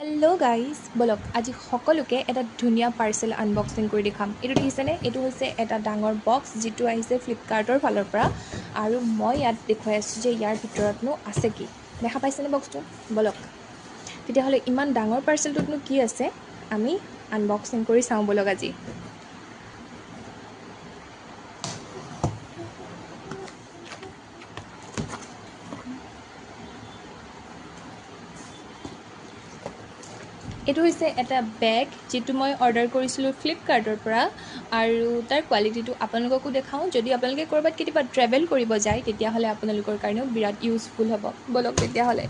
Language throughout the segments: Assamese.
হেল্ল' গাইজ, বলক আজি সকলোকে এটা ধুনীয়া পাৰ্চেল আনবক্সিং কৰি দেখাম। এইটো দেখিছেনে? এইটো হৈছে এটা ডাঙৰ বক্স যিটো আহিছে ফ্লিপকাৰ্টৰ ফালৰ পৰা, আৰু মই ইয়াত দেখুৱাই আছোঁ যে ইয়াৰ ভিতৰতনো আছে কি। দেখা পাইছেনে বক্সটো? বলক তেতিয়াহ'লে ইমান ডাঙৰ পাৰ্চেলটোতনো কি আছে আমি আনবক্সিং কৰি চাওঁ বলক আজি। এইটো হৈছে এটা বেগ যিটো মই অৰ্ডাৰ কৰিছিলোঁ ফ্লিপকাৰ্টৰ পৰা, আৰু তাৰ কোৱালিটিটো আপোনালোককো দেখাওঁ। যদি আপোনালোকে ক'ৰবাত কেতিয়াবা ট্ৰেভেল কৰিব যায় তেতিয়াহ'লে আপোনালোকৰ কাৰণেও বিৰাট ইউজফুল হ'ব। বলক তেতিয়াহ'লে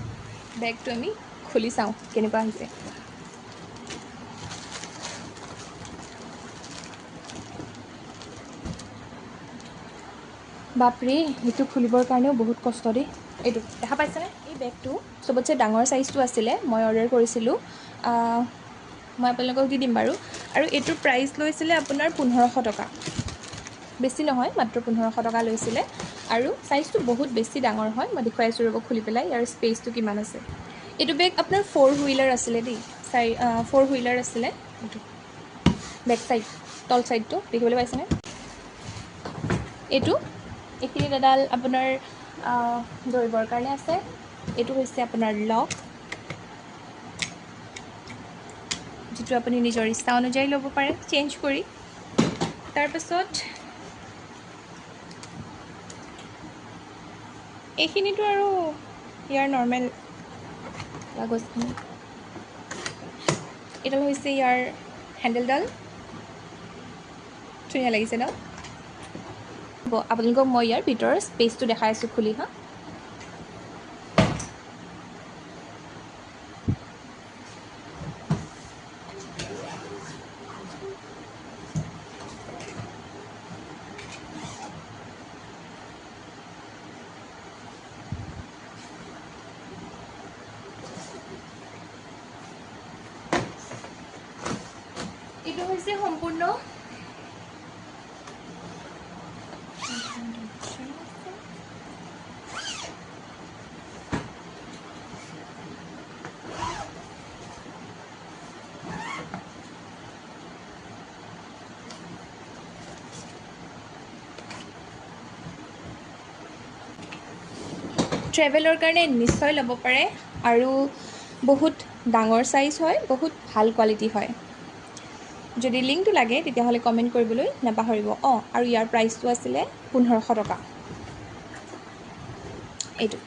বেগটো আমি খুলি চাওঁ কেনেকুৱা হৈছে। বাপৰে, সেইটো খুলিবৰ কাৰণেও বহুত কষ্ট দেই। এইটো দেখা পাইছেনে? এই বেগটো চবতছে ডাঙৰ চাইজটো আছিলে, মই অৰ্ডাৰ কৰিছিলোঁ। মই আপোনালোকক দি দিম বাৰু। আৰু এইটোৰ প্ৰাইচ লৈছিলে আপোনাৰ 1500 টকা, বেছি নহয়, মাত্ৰ 1500 টকা লৈছিলে। আৰু চাইজটো বহুত বেছি ডাঙৰ হয়। মই দেখুৱাই আছোঁ ৰ'ব খুলি পেলাই ইয়াৰ স্পেচটো কিমান আছে। এইটো বেগ আপোনাৰ 4 হুইলাৰ আছিলে দেই, 4 হুইলাৰ আছিলে। এইটো বেক চাইড, তল চাইডটো দেখিবলৈ পাইছেনে? এইখিনিত এডাল আপোনাৰ ধৰিবৰ কাৰণে আছে। এইটো হৈছে আপোনাৰ লক, যিটো আপুনি নিজৰ ইচ্ছা অনুযায়ী ল'ব পাৰে চেঞ্জ কৰি। তাৰপাছত এইখিনিতো আৰু ইয়াৰ নৰ্মেল কাগজখিনি। এইডাল হৈছে ইয়াৰ হেণ্ডেলডাল, ধুনীয়া লাগিছে ন? আপোনালোকক মই ইয়াৰ ভিতৰৰ স্পেচটো দেখাই আছোঁ খুলি। এইটো হৈছে সম্পূৰ্ণ ট্ৰেভেলৰ কাৰণে নিশ্চয় ল'ব পাৰে, আৰু বহুত ডাঙৰ চাইজ হয়, বহুত ভাল কোৱালিটি হয়। যদি লিংকটো লাগে তেতিয়াহ'লে কমেণ্ট কৰিবলৈ নাপাহৰিব। আৰু ইয়াৰ প্ৰাইচটো আছিলে 1500 টকা। এইটো